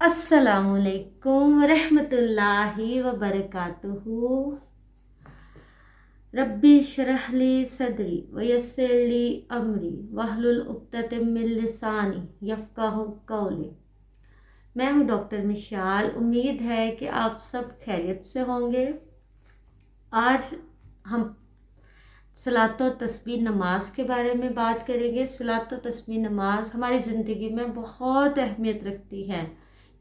अस्सलामुअलैकुम वरहमतुल्लाहि वबरकातुहू। रब्बी शरह ली सदरी वयस्सिर ली अमरी वहलुल उक़्दतम मिन लिसानी यफ़क़हू क़ौली। मैं हूँ डॉक्टर मिशाल। उम्मीद है कि आप सब खैरियत से होंगे। आज हम सलात व तस्बीह नमाज के बारे में बात करेंगे। सलात व तस्बीह नमाज हमारी ज़िंदगी में बहुत अहमियत रखती है,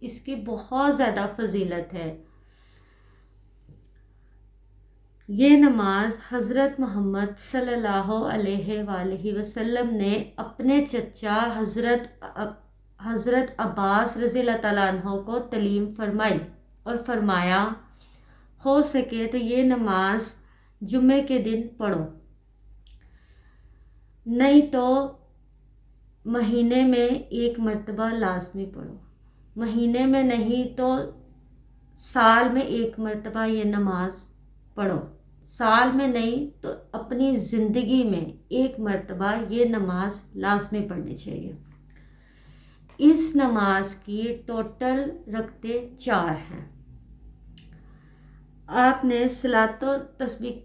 इसकी बहुत ज़्यादा फजीलत है। ये नमाज हज़रत मोहम्मद सल्लल्लाहु अलैहि वसल्लम ने अपने चचा हज़रत अब्बास रज़ियल्लाहु तआला अन्हु को तलीम फरमाई और फरमाया, हो सके तो ये नमाज जुम्मे के दिन पढ़ो, नहीं तो महीने में एक मर्तबा लाजमी पढ़ो, महीने में नहीं तो साल में एक मर्तबा ये नमाज पढ़ो, साल में नहीं तो अपनी ज़िंदगी में एक मर्तबा ये नमाज लाजमी पढ़नी चाहिए। इस नमाज की टोटल रकते 4 हैं। आपने सलात व तस्बीह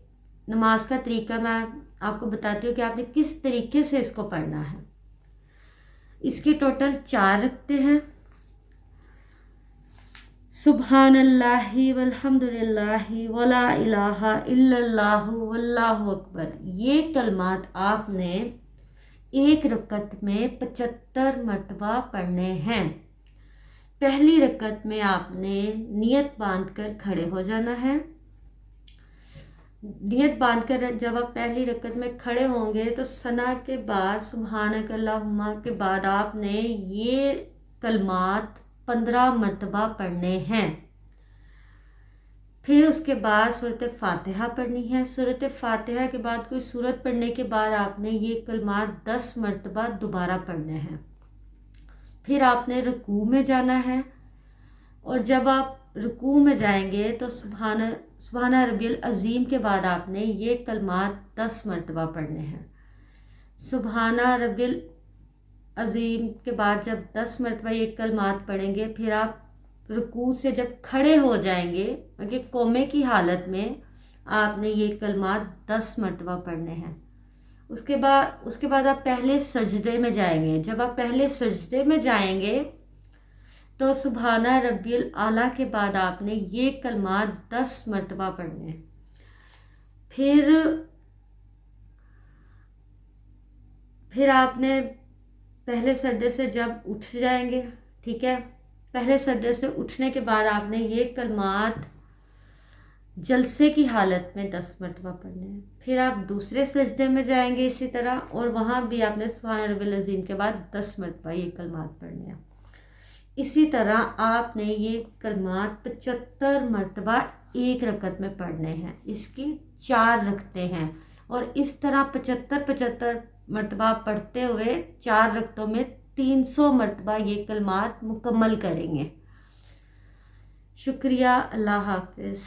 नमाज का तरीका मैं आपको बताती हूँ कि आपने किस तरीके से इसको पढ़ना है। इसके टोटल 4 रकते हैं। सुबहानल्लाहि वल्हम्दुलिल्लाहि वला इलाहा इल्लल्लाहु वल्लाहु अकबर। ये कलमात आपने एक रकत में 75 मरतबा पढ़ने हैं। पहली रकत में आपने नियत बांधकर खड़े हो जाना है। नियत बांधकर जब आप पहली रकत में खड़े होंगे तो सना के बाद सुबहानक अल्लाहुम्मा के बाद आपने ये कलमात 15 मरतबा पढ़ने हैं। फिर उसके बाद सूरत फातिहा पढ़नी है। सूरत फातिहा के बाद कोई सूरत पढ़ने के बाद आपने ये कलमात 10 मरतबा दोबारा पढ़ने हैं। फिर आपने रुकू में जाना है और जब आप रुकू में जाएंगे तो सुबहान रब्बिल अज़ीम के बाद आपने ये कलमात 10 मरतबा पढ़ने हैं। सुबहान रब्बिल अज़ीम के बाद जब 10 मरतबा ये कलमात पढ़ेंगे, फिर आप रुकू से जब खड़े हो जाएंगे क्योंकि कोमे की हालत में आपने ये कलमात 10 मरतबा पढ़ने हैं। उसके बाद आप पहले सजदे में जाएंगे। जब आप पहले सजदे में जाएंगे तो सुबहाना रब्बिल आला के बाद आपने ये कलमात 10 मरतबा पढ़ने हैं। फिर आपने पहले सजदे से जब उठ जाएंगे, ठीक है, पहले सजदे से उठने के बाद आपने ये कलमात जलसे की हालत में 10 मरतबा पढ़ने हैं। फिर आप दूसरे सजदे में जाएंगे इसी तरह और वहाँ भी आपने सुब्हान रब्बिल अज़ीम के बाद 10 मरतबा ये कलमात पढ़ने हैं। इसी तरह आपने ये कलमात 75 मरतबा एक रकत में पढ़ने हैं। इसकी 4 रकते हैं और इस तरह 75 मरतबा पढ़ते हुए 4 रकतों में 300 मरतबा ये कलमात मुकम्मल करेंगे। शुक्रिया। अल्लाह हाफ़िज़।